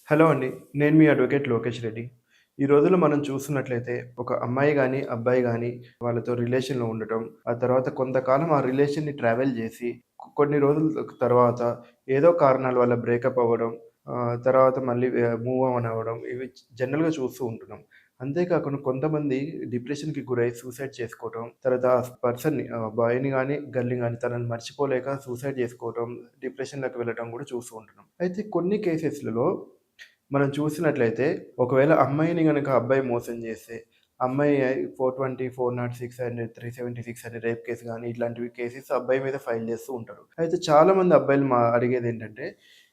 Hello అండి. నేను మీ advocate Lokesh Reddy. ఈ రోజుల్లో మనం చూస్తున్నట్లయితే ఒక అమ్మాయి గాని, అబ్బాయి గాని వాళ్ళతో రిలేషన్‌లో ఉండటం, ఆ తర్వాత కొంతకాలం ఆ రిలేషన్‌ని ట్రావెల్ చేసి కొన్ని రోజుల తర్వాత ఏదో కారణాల వల్ల బ్రేకప్ అవ్వడం, తర్వాత మళ్ళీ మూవ్ ఆన్ అవ్వడం ఇవి జనరల్‌గా చూస్తూ ఉంటున్నాం. అంతేకాకుండా కొంతమంది డిప్రెషన్‌కి గురై సూసైడ్ చేసుకోవటం, తర్వాత ఆ పర్సన్‌ని బాయ్‌ని గాని, గర్ల్‌ని గాని తనని మర్చిపోలేక సూసైడ్ చేసుకోవటం, డిప్రెషన్‌లోకి వెళ్ళటం కూడా చూస్తూ ఉంటున్నాం. అయితే కొన్ని కేసెస్‌లలో మనం చూసినట్లయితే ఒకవేళ అమ్మాయిని గనక అబ్బాయి మోసం చేస్తే, అమ్మాయి 420, 406 అండ్ 376 అని రేప్ కేస్ గాని ఇట్లాంటివి కేసెస్ అబ్బాయి మీద ఫైల్ చేస్తూ ఉంటారు. అయితే చాలామంది అబ్బాయిలు అడిగేదేంటంటే,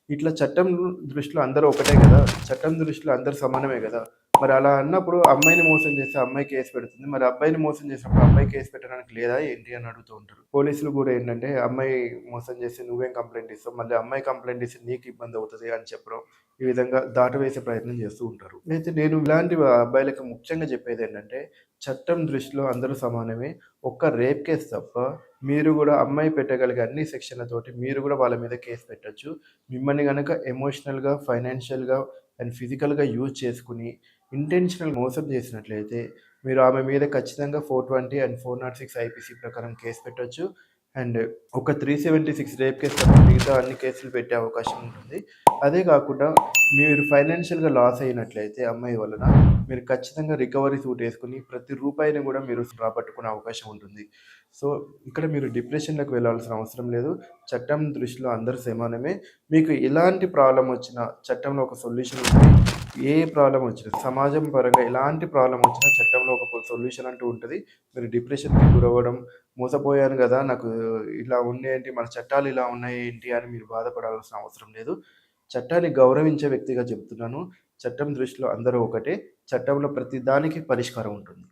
ఇట్లా చట్టం దృష్టిలో అందరూ ఒకటే గదా! చట్టం దృష్టిలో అందరూ సమానమే గదా! మరి అలా అన్నప్పుడు అమ్మాయిని మోసం చేస్తే అమ్మాయి కేస్ పెడుతుంది. మరి అబ్బాయిని మోసం చేసినప్పుడు అబ్బాయి కేస్ పెట్టడానికి లేదా ఏంటి అని అడుగుతూ ఉంటారు. పోలీసులు గూడా ఏంటంటే, అమ్మాయి మోసం చేస్తే నువ్వేం కంప్లెయింట్ ఇస్తావు? మళ్ళీ అమ్మాయి కంప్లెయింట్ ఇస్తే నీకు ఇబ్బంది అవుతది అని చెప్పడం. ఈ విధంగా దాటవేసే ప్రయత్నం చేస్తూ ఉంటారు. అయితే నేను ఇలాంటి అబ్బాయిలకి ముఖ్యంగా చెప్పేదేంటంటే, చట్టం దృష్టిలో అందరూ సమానమే. ఒక్క రేప్ కేస్ తప్ప మీరు గూడా అమ్మాయి పెట్టగలిగే అన్ని సెక్షన్‌లతోటి మీరు గూడా వాళ్ళ మీద కేస్ పెట్టొచ్చు. మిమ్మల్ని గనక ఎమోషనల్‌గా, ఫైనాన్షియల్‌గా అండ్ ఫిజికల్‌గా యూజ్ చేసుకొని ఇంటెన్షనల్ మోసం చేసినట్లయితే మీరు ఆమె మీద ఖచ్చితంగా 420 అండ్ 406 ఐపీసీ ప్రకారం కేస్ పెట్టొచ్చు. అండ్ ఒక 376 రేప్ కేస్ తప్ప మిగతా అన్ని కేసులు పెట్టే అవకాశం ఉంటుంది. అదే కాకుండా మీరు ఫైనాన్షియల్‌గా లాస్ అయినట్లయితే అమ్మాయి వలన, మీరు ఖచ్చితంగా రికవరీ సూట్ ఏసుకొని ప్రతి రూపాయిని గూడా మీరు రాబట్టుకునే అవకాశం ఉంటుంది. సో, ఇక్కడ మీరు డిప్రెషన్‌లోకి వెళ్ళాల్సిన అవసరం లేదు. చట్టం దృష్టిలో అందరూ సమానమే. మీకు ఎలాంటి ప్రాబ్లమ్ వచ్చినా చట్టంలో ఒక సొల్యూషన్ ఉంది. ఏ ప్రాబ్లమ్ వచ్చినా సమాజం పరంగా ఎలాంటి ప్రాబ్లమ్ వచ్చినా చట్టంలో ఒక సొల్యూషన్ అంటూ ఉంటది. మీరు డిప్రెషన్‌కి గురవ్వడం, మోసపోయాను గదా! నాకు ఇలా ఉన్నాయేంటి, మన చట్టాలు ఇలా ఉన్నాయేంటి అని మీరు బాధపడాల్సిన అవసరం లేదు. చట్టాన్ని గౌరవించే వ్యక్తిగా చెప్తున్నాను. చట్టం దృష్టిలో అందరూ ఒకటే. చట్టంలో ప్రతి దానికి పరిష్కారం ఉంటుంది.